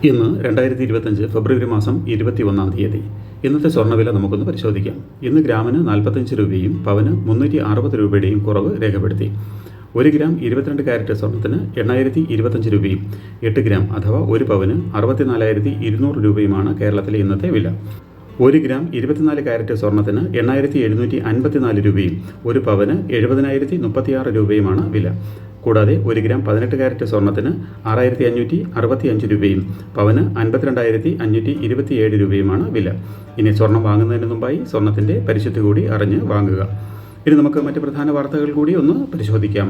ഇന്ന് 2025 ഫെബ്രുവരി മാസം 21-ാം തീയതി. ഇന്നത്തെ സ്വർണ്ണവില നമുക്കൊന്ന് പരിശോധിക്കാം. ഇന്ന് ഗ്രാമിന് 45 രൂപയും പവന് 360 രൂപയുടെയും കുറവ് രേഖപ്പെടുത്തി. 1 ഗ്രാം 22 കാരറ്റ് സ്വർണ്ണത്തിന് 8,025 രൂപയും 8 ഗ്രാം അഥവാ 1 പവന് 64,200 രൂപയുമാണ് കേരളത്തിലെ ഇന്നത്തെ വില. 1 ഗ്രാം 24 കാരറ്റ് സ്വർണ്ണത്തിന് 8,754 രൂപയും 1 പവന് 70,036 രൂപയുമാണ് വില. കൂടാതെ 1 ഗ്രാം 18 കാരറ്റ് സ്വർണ്ണത്തിന് 6,565 രൂപയും പവന് 52,527 രൂപയുമാണ് വില. ഇനി സ്വർണം വാങ്ങുന്നതിന് മുമ്പായി സ്വർണത്തിൻ്റെ പരിശുദ്ധി കൂടി അറിഞ്ഞ് വാങ്ങുക. ഇനി നമുക്ക് മറ്റ് പ്രധാന വാർത്തകൾ കൂടി ഒന്ന് പരിശോധിക്കാം.